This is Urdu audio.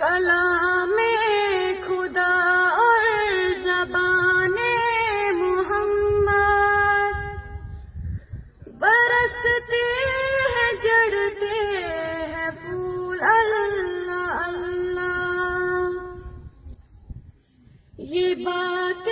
کلام خدا اور زبان محمد برستے ہیں جڑتے ہیں پھول اللہ اللہ. یہ بات